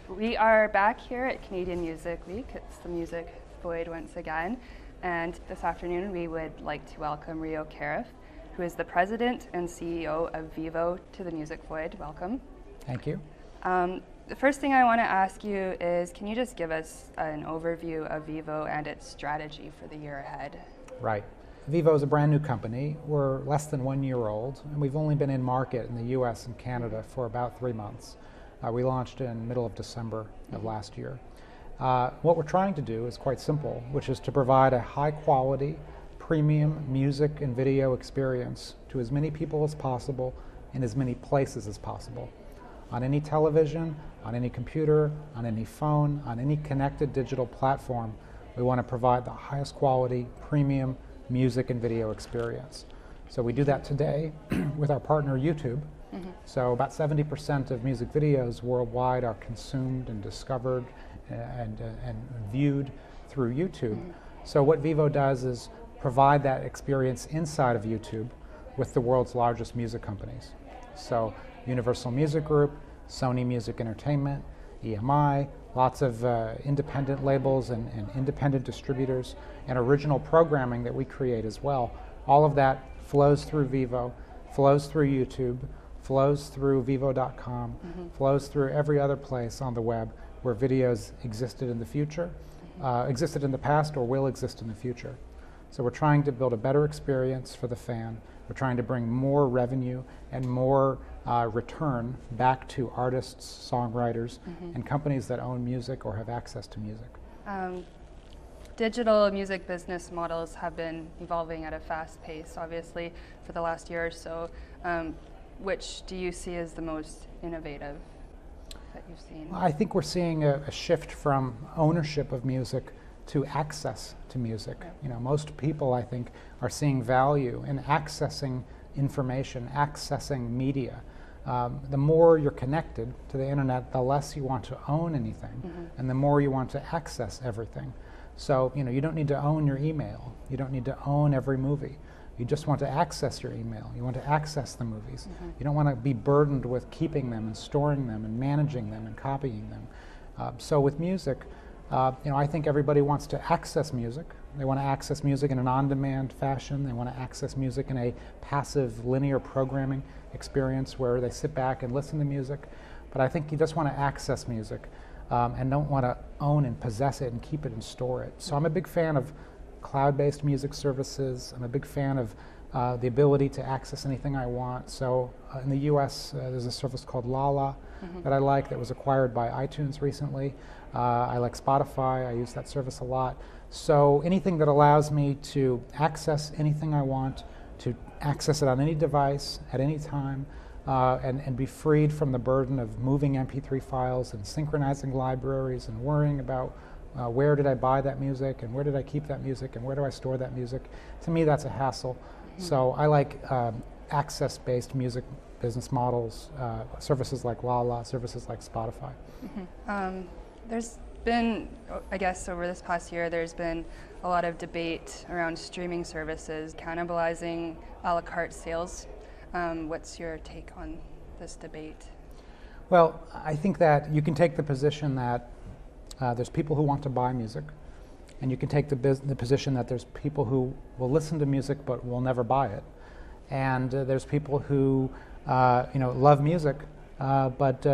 We are back here at Canadian Music Week. It's the Music Void once again. And this afternoon we would like to welcome Rio Caraeff, who is the president and CEO of Vevo, to the Music Void. Welcome. Thank you. The first thing I want to ask you is, can you just give us an overview of Vevo and its strategy for the year ahead? Right. Vevo is a brand new company. We're less than 1 year old, and we've only been in market in the US and Canada for about 3 months. We launched in middle of December of last year. What we're trying to do is quite simple, which is to provide a high quality, premium music and video experience to as many people as possible in as many places as possible. On any television, on any computer, on any phone, on any connected digital platform, we want to provide the highest quality, premium music and video experience. So we do that today with our partner YouTube. So about 70% of music videos worldwide are consumed and discovered and viewed through YouTube. So what Vevo does is provide that experience inside of YouTube with the world's largest music companies. So Universal Music Group, Sony Music Entertainment, EMI, lots of independent labels and independent distributors, and original programming that we create as well. All of that flows through Vevo, flows through YouTube, flows through Vevo.com, flows through every other place on the web where videos existed in the future, existed in the past, or will exist in the future. So we're trying to build a better experience for the fan. We're trying to bring more revenue and more return back to artists, songwriters, and companies that own music or have access to music. Digital music business models have been evolving at a fast pace, obviously, for the last year or so. Which do you see as the most innovative that you've seen? I think we're seeing a shift from ownership of music to access to music. You know, most people, I think, are seeing value in accessing information, accessing media. The more you're connected to the internet, the less you want to own anything, and the more you want to access everything. So, you know, you don't need to own your email. You don't need to own every movie. You just want to access your email. You want to access the movies. You don't want to be burdened with keeping them and storing them and managing them and copying them. So with music, you know, I think everybody wants to access music. They want to access music in an on-demand fashion. They want to access music in a passive linear programming experience where they sit back and listen to music. But I think you just want to access music and don't want to own and possess it and keep it and store it. So I'm a big fan of cloud-based music services. I'm a big fan of the ability to access anything I want. So in the US, there's a service called Lala that I like that was acquired by iTunes recently. I like Spotify. I use that service a lot. So anything that allows me to access anything I want, to access it on any device at any time, and be freed from the burden of moving MP3 files and synchronizing libraries and worrying about where did I buy that music and where did I keep that music and where do I store that music. To me, that's a hassle. So I like access-based music business models, services like Lala, services like Spotify. There's been, I guess, over this past year, there's been a lot of debate around streaming services cannibalizing a la carte sales. What's your take on this debate? Well, I think that you can take the position that there's people who want to buy music, and you can take the position that there's people who will listen to music but will never buy it, and there's people who you know, love music but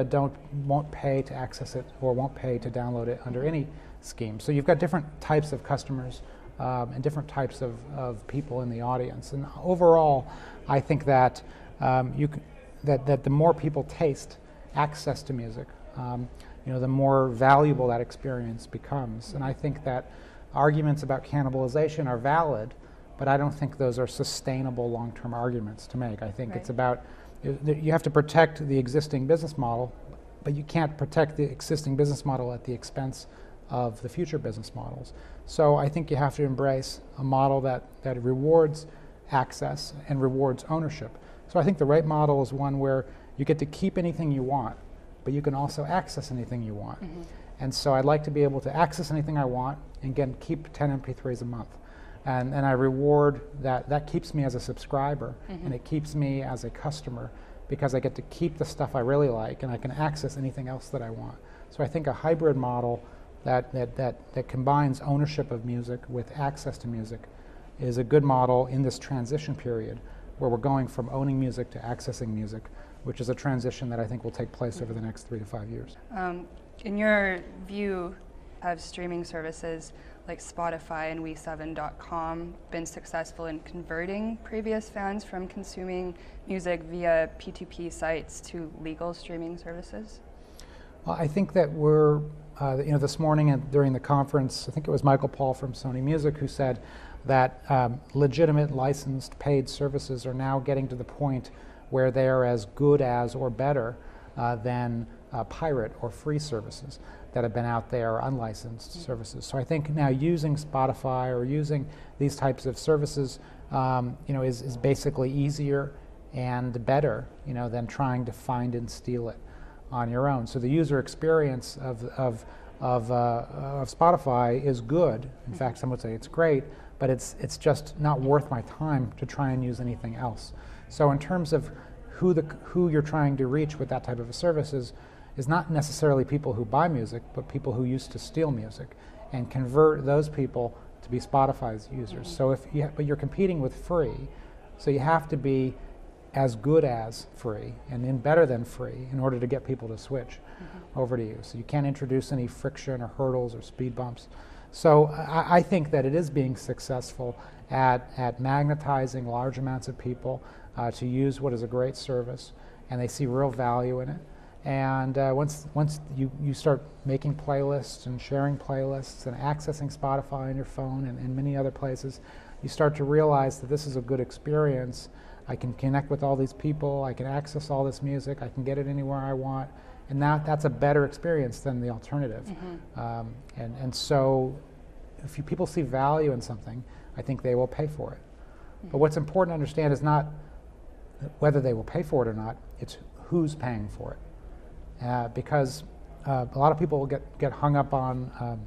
won't pay to access it or won't pay to download it under any scheme. So you've got different types of customers and different types of people in the audience. And overall, I think that that the more people taste access to music, you know, the more valuable that experience becomes. And I think that arguments about cannibalization are valid, but I don't think those are sustainable long-term arguments to make. I think it's about, you have to protect the existing business model, but you can't protect the existing business model at the expense of the future business models. So I think you have to embrace a model that rewards access and rewards ownership. So I think the right model is one where you get to keep anything you want, but you can also access anything you want. And so I'd like to be able to access anything I want and again keep 10 MP3s a month. And I reward that. That keeps me as a subscriber, and it keeps me as a customer, because I get to keep the stuff I really like and I can access anything else that I want. So I think a hybrid model that combines ownership of music with access to music is a good model in this transition period where we're going from owning music to accessing music, which is a transition that I think will take place over the next 3 to 5 years. In your view, have streaming services like Spotify and We7.com been successful in converting previous fans from consuming music via P2P sites to legal streaming services? Well, I think that we're, this morning during the conference, I think it was Michael Paul from Sony Music who said that legitimate licensed paid services are now getting to the point where they are as good as or better than pirate or free services that have been out there, unlicensed services. So I think now using Spotify or using these types of services, is basically easier and better, than trying to find and steal it on your own. So the user experience of Spotify is good. In fact, some would say it's great, but it's just not worth my time to try and use anything else. So in terms of who you're trying to reach with that type of a service is not necessarily people who buy music, but people who used to steal music, and convert those people to be Spotify's users. So but you're competing with free, so you have to be as good as free and then better than free in order to get people to switch over to you. So you can't introduce any friction or hurdles or speed bumps. So I think that it is being successful at magnetizing large amounts of people to use what is a great service, and they see real value in it. And once you start making playlists and sharing playlists and accessing Spotify on your phone and many other places, you start to realize that this is a good experience. I can connect with all these people, I can access all this music, I can get it anywhere I want, and that's a better experience than the alternative. And so if people see value in something, I think they will pay for it. But what's important to understand is not whether they will pay for it or not, it's who's paying for it. Because a lot of people will get hung up on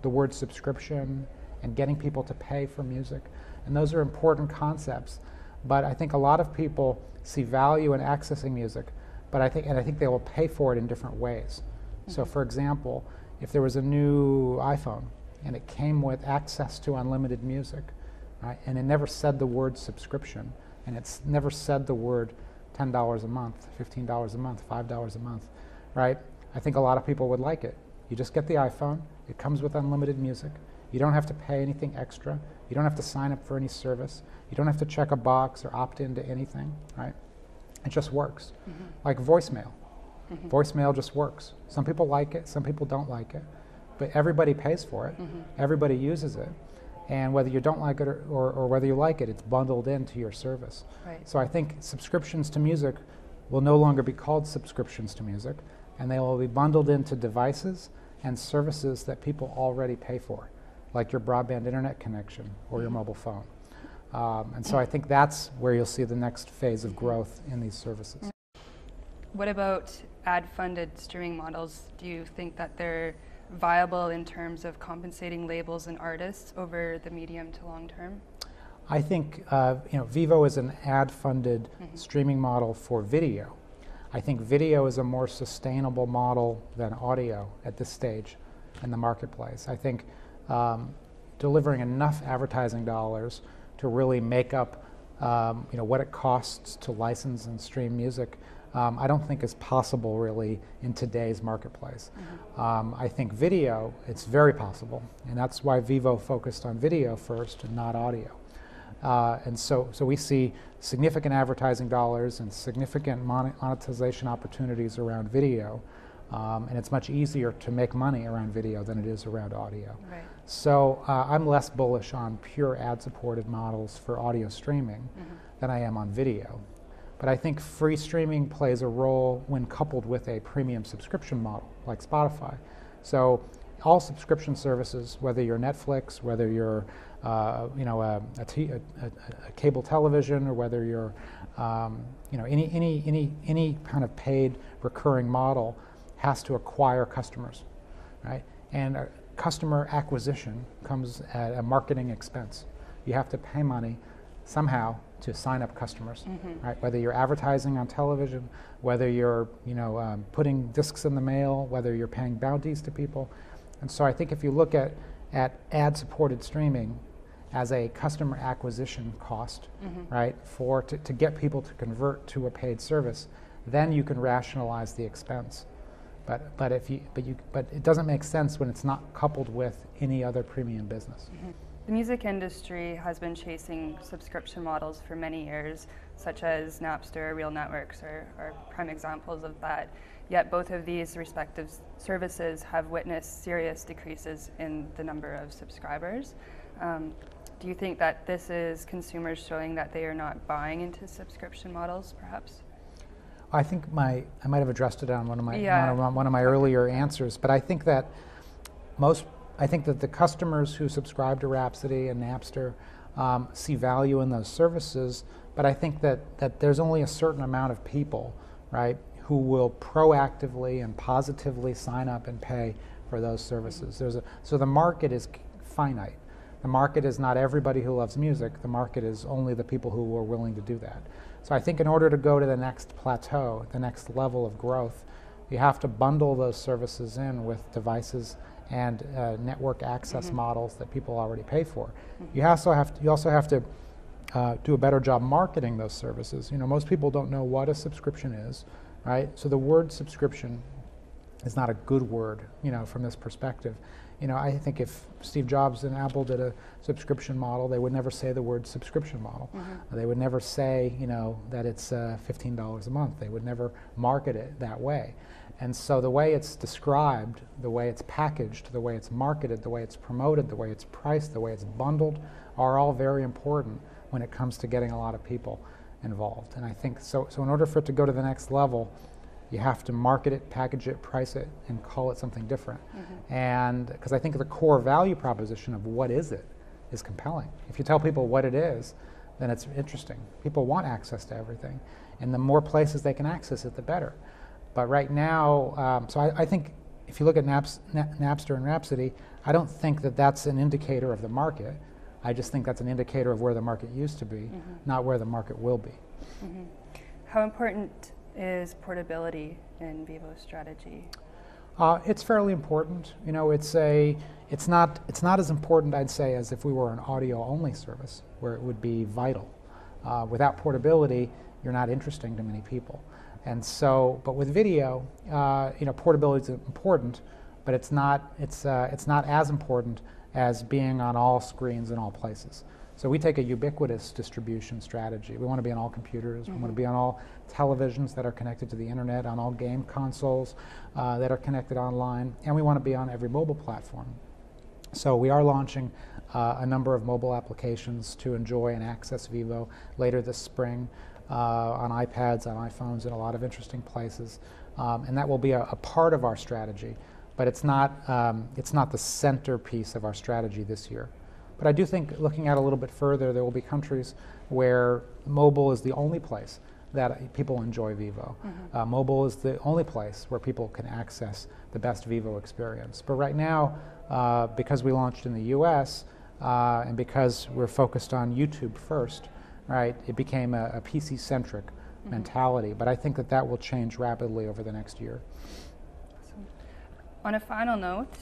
the word subscription and getting people to pay for music, and those are important concepts. But I think a lot of people see value in accessing music, but I think they will pay for it in different ways. So, for example, if there was a new iPhone and it came with access to unlimited music, right, and it never said the word subscription, and it's never said the word $10 a month, $15 a month, $5 a month, right? I think a lot of people would like it. You just get the iPhone, it comes with unlimited music, you don't have to pay anything extra, you don't have to sign up for any service, you don't have to check a box or opt into anything, right? It just works. Like voicemail. Voicemail just works. Some people like it, some people don't like it, but everybody pays for it, everybody uses it, and whether you don't like it or whether you like it, it's bundled into your service. Right. So I think subscriptions to music will no longer be called subscriptions to music, and they will be bundled into devices and services that people already pay for, like your broadband internet connection or your mobile phone. And so I think that's where you'll see the next phase of growth in these services. What about ad-funded streaming models? Do you think that they're viable in terms of compensating labels and artists over the medium to long term? I think Vevo is an ad-funded streaming model for video. I think video is a more sustainable model than audio at this stage in the marketplace. I think delivering enough advertising dollars to really make up what it costs to license and stream music, I don't think is possible really in today's marketplace. I think video, it's very possible, and that's why Vevo focused on video first and not audio. And so we see significant advertising dollars and significant monetization opportunities around video, and it's much easier to make money around video than it is around audio. Right. So I'm less bullish on pure ad-supported models for audio streaming than I am on video. But I think free streaming plays a role when coupled with a premium subscription model like Spotify. So all subscription services, whether you're Netflix, whether you're a cable television, or whether you're any kind of paid recurring model, has to acquire customers, right? And customer acquisition comes at a marketing expense. You have to pay money somehow to sign up customers, right? Whether you're advertising on television, whether you're putting discs in the mail, whether you're paying bounties to people. And so I think if you look at ad-supported streaming as a customer acquisition cost, right, to get people to convert to a paid service, then you can rationalize the expense. But it doesn't make sense when it's not coupled with any other premium business. The music industry has been chasing subscription models for many years, such as Napster, Real Networks are prime examples of that. Yet both of these respective services have witnessed serious decreases in the number of subscribers. Do you think that this is consumers showing that they are not buying into subscription models, perhaps? I think I might have addressed it on one of my earlier answers, but I think that the customers who subscribe to Rhapsody and Napster see value in those services, but I think that there's only a certain amount of people, right, who will proactively and positively sign up and pay for those services. So the market is finite. The market is not everybody who loves music. The market is only the people who are willing to do that. So I think in order to go to the next plateau, the next level of growth, you have to bundle those services in with devices and network access models that people already pay for. You also have to do a better job marketing those services. Most people don't know what a subscription is, right? So the word subscription is not a good word, from this perspective. I think if Steve Jobs and Apple did a subscription model, they would never say the word subscription model. They would never say, that it's $15 a month. They would never market it that way. And so the way it's described, the way it's packaged, the way it's marketed, the way it's promoted, the way it's priced, the way it's bundled, are all very important when it comes to getting a lot of people involved. And I think so in order for it to go to the next level, you have to market it, package it, price it, and call it something different. And because I think the core value proposition of what is it is compelling. If you tell people what it is, then it's interesting. People want access to everything. And the more places they can access it, the better. But right now, so I think if you look at Napster and Rhapsody, I don't think that that's an indicator of the market. I just think that's an indicator of where the market used to be, not where the market will be. How important is portability in Vevo's strategy? It's fairly important. It's not as important, I'd say, as if we were an audio-only service, where it would be vital. Without portability, you're not interesting to many people. And so, but with video, portability is important, but it's not as important as being on all screens in all places. So we take a ubiquitous distribution strategy. We want to be on all computers. We want to be on all televisions that are connected to the internet, on all game consoles that are connected online, and we want to be on every mobile platform. So we are launching a number of mobile applications to enjoy and access Vevo later this spring on iPads, on iPhones, in a lot of interesting places, and that will be a part of our strategy. But it's not the centerpiece of our strategy this year. But I do think, looking at a little bit further, there will be countries where mobile is the only place that people enjoy Vevo. Mobile is the only place where people can access the best Vevo experience. But right now, because we launched in the US and because we're focused on YouTube first, right, it became a PC-centric mentality. But I think that will change rapidly over the next year. Awesome. On a final note,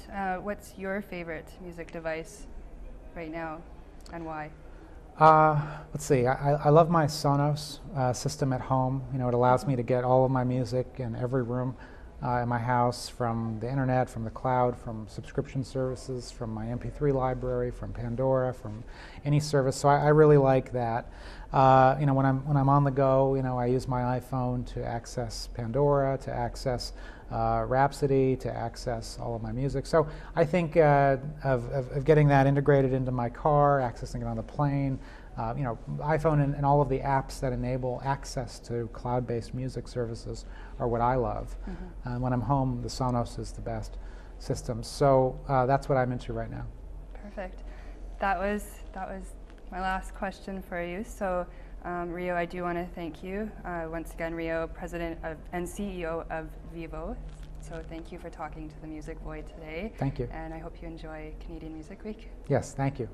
what's your favorite music device right now, and why? Let's see. I love my Sonos system at home. It allows me to get all of my music in every room in my house, from the internet, from the cloud, from subscription services, from my MP3 library, from Pandora, from any service. So I really like that. When I'm on the go, I use my iPhone to access Pandora, to access Rhapsody, to access all of my music. So I think of getting that integrated into my car, accessing it on the plane, iPhone and all of the apps that enable access to cloud-based music services are what I love. When I'm home, the Sonos is the best system. So that's what I'm into right now. Perfect. That was my last question for you. So Rio, I do want to thank you once again, Rio, President and CEO of Vevo. So thank you for talking to the Music Void today. Thank you. And I hope you enjoy Canadian Music Week. Yes, thank you.